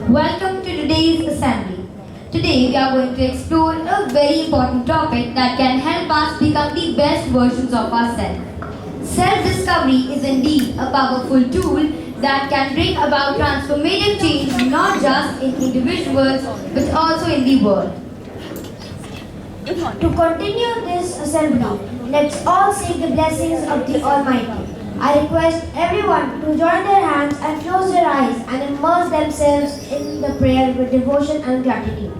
Welcome to today's assembly. Today we are going to explore a very important topic that can help us become the best versions of ourselves. Self-discovery is indeed a powerful tool that can bring about transformative change not just in individuals but also in the world. To continue this assembly, let's all seek the blessings of the Almighty. I request everyone to join their hands and close their eyes and immerse themselves in the prayer with devotion and gratitude.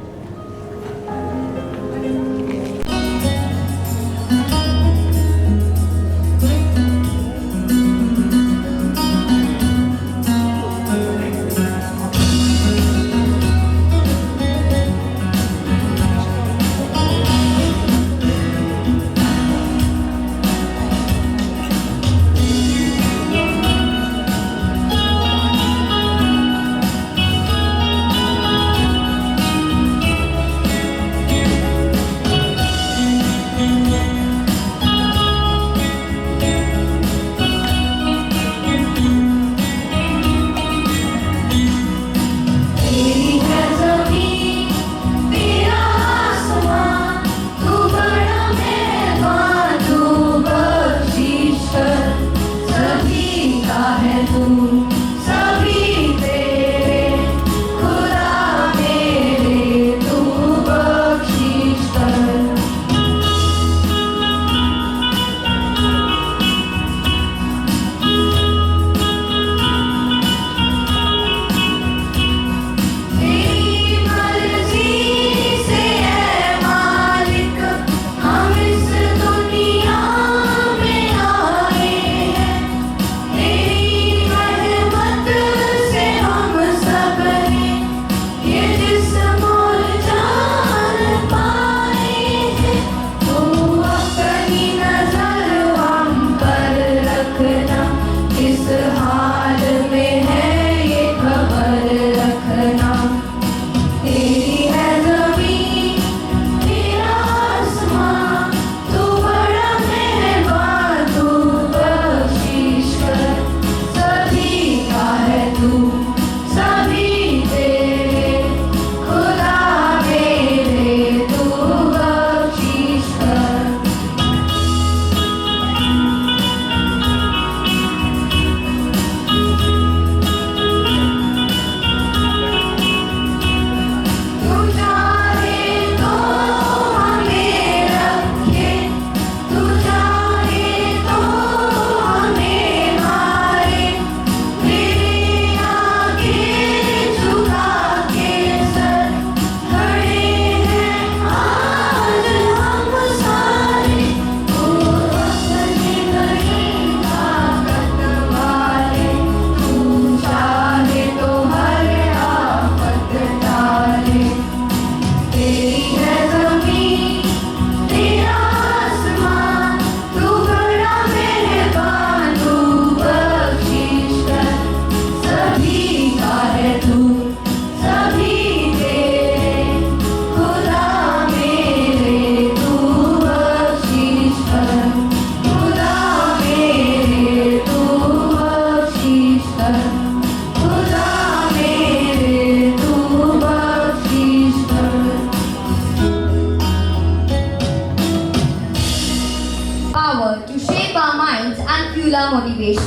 Power to shape our minds and fuel our motivation.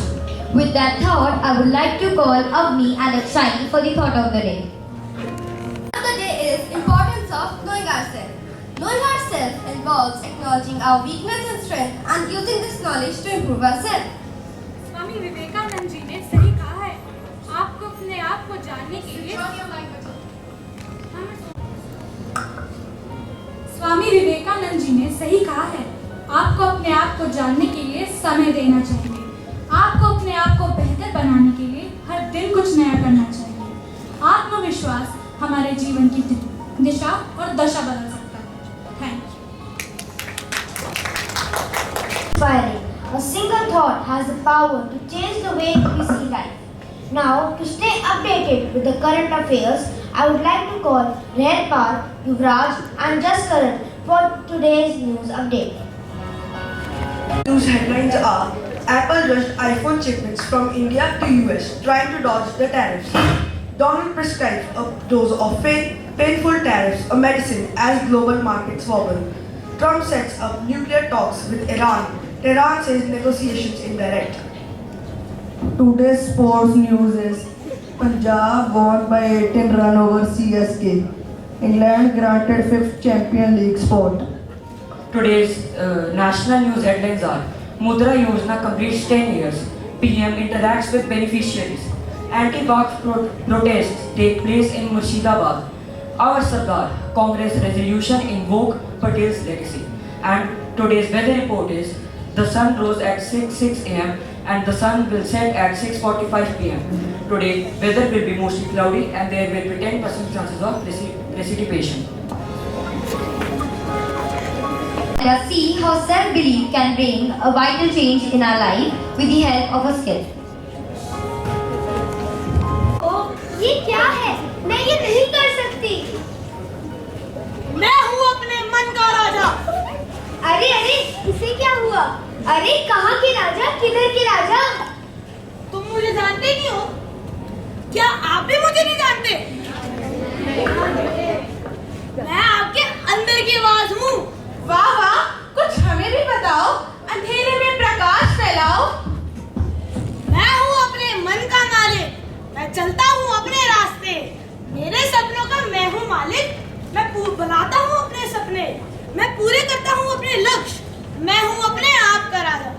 With that thought, I would like to call Avni and Akshani for the thought of the day. Thought of the day is importance of knowing ourselves. Knowing ourselves involves acknowledging our weakness and strength and using this knowledge to improve ourselves. Swami Vivekananda ji ने सही कहा है, आपको अपने आप को जानने के लिए स्वामी विवेकानंद जी ने सही कहा है, आपको अपने आप को जानने के लिए समय देना चाहिए। आपको अपने आप को बेहतर बनाने के लिए हर दिन कुछ नया करना चाहिए। आत्मविश्वास हमारे जीवन की दिशा और दशा बदल सकता है। Thank you. Inspiring. A single thought has the power to change the way we see life. Now, to stay updated with the current affairs, I would like to call Reherpal, Yuvraj and Jaskaran for today's news update. News headlines are: Apple rushed iPhone shipments from India to US, trying to dodge the tariffs. Donald prescribes a dose of painful tariffs, a medicine as global markets wobble. Trump sets up nuclear talks with Iran. Tehran says negotiations indirect. Today's sports news is Punjab won by 18 runs over CSK. England granted 5th Champion League spot. Today's national news headlines are Mudra Yojana completes 10 years. PM interacts with beneficiaries. Anti-vax protests take place in Murshidabad. Our Sardar, Congress resolution invoke Patel's legacy. And today's weather report is the sun rose at 6 a.m. and the sun will set at 6:45 p.m. Today, weather will be mostly cloudy and there will be 10% chances of precipitation. Let us see how self-belief can bring a vital change in our life with the help of a skill. ओह, ये क्या है? मैं ये नहीं कर सकती। मैं हूँ अपने मन का राजा। अरे अरे, इसे क्या हुआ? अरे कहाँ के राजा? किधर के राजा? तुम मुझे जानते नहीं हो? क्या आप भी मुझे नहीं जानते? मैं आपके अंदर की आवाज हूँ। वाह वाह, कुछ हमें भी बताओ, अंधेरे में प्रकाश फैलाओ। मैं हूँ अपने मन का मालिक, मैं चलता हूँ अपने रास्ते, मेरे सपनों का मैं हूँ मालिक, मैं बनाता हूँ अपने सपने, मैं पूरे करता हूँ अपने लक्ष्य, मैं हूँ अपने आप का राजा।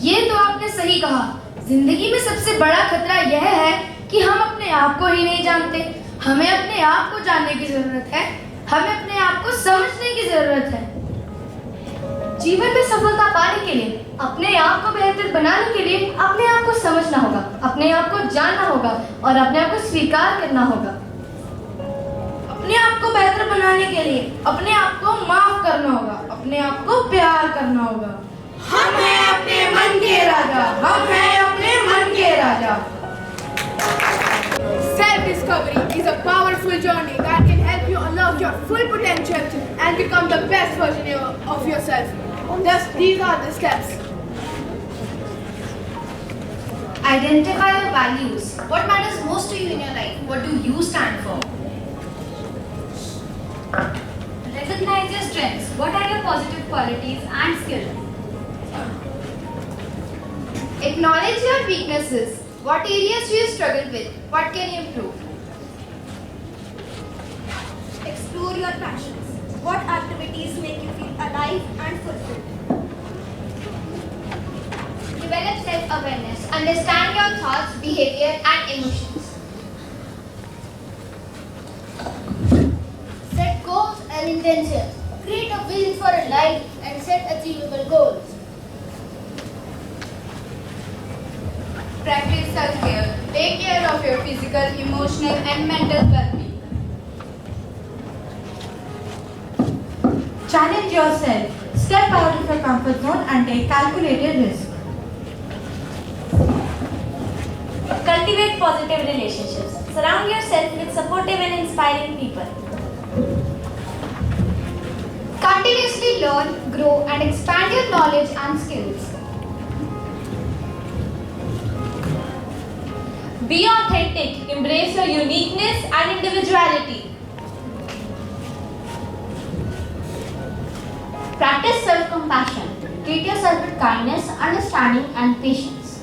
ये तो आपने सही कहा। जिंदगी में सबसे बड़ा खतरा यह है कि हम अपने आप को ही नहीं जानते। हमें अपने आप को जानने की जरूरत है, हमें अपने आप को समझने की जरूरत है। जीवन में सफलता पाने के लिए, अपने आप को बेहतर बनाने के लिए अपने आप को समझना होगा, अपने आप को जानना होगा और अपने आप को स्वीकार करना होगा। अपने आप को बेहतर बनाने के लिए अपने आप को माफ करना होगा, अपने आप को प्यार करना होगा। हम हैं अपने मन के राजा, हम हैं अपने मन के राजा। Self-discovery is a powerful journey that can help you unlock your full potential and become the best version of yourself. Thus, these are the steps. Identify your values. What matters most to you in your life? What do you stand for? Recognize your strengths. What are your positive qualities and skills? Acknowledge your weaknesses. What areas do you struggle with? What can you improve? Explore your passions. What activities make you feel alive and fulfilled? Develop self-awareness. Understand your thoughts, behavior, and emotions. Set goals and intentions. Create a vision for a life and set achievable goals. Practice self-care. Take care of your physical, emotional, and mental well-being. Challenge yourself. Step out of your comfort zone and take calculated risks. Cultivate positive relationships. Surround yourself with supportive and inspiring people. Continuously learn, grow, and expand your knowledge and skills. Be authentic. Embrace your uniqueness and individuality. Practice self-compassion. Treat yourself with kindness, understanding, and patience.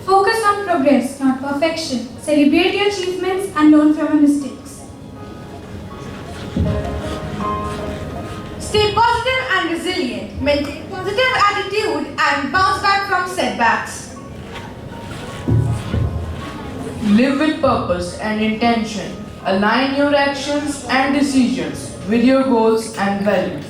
Focus on progress, not perfection. Celebrate your achievements and learn from your mistakes. Stay positive and resilient. Maintain positive attitude and bounce back from setbacks. Live with purpose and intention. Align your actions and decisions with your goals and values.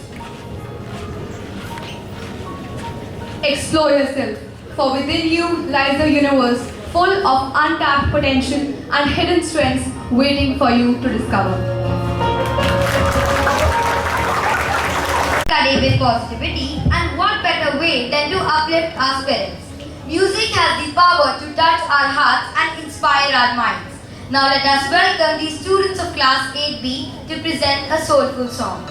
Explore yourself, for within you lies a universe full of untapped potential and hidden strengths waiting for you to discover. Study with positivity, and what better way than to uplift our spirits? Music has the power to touch our hearts and inspire our minds. Now let us welcome the students of class 8B to present a soulful song.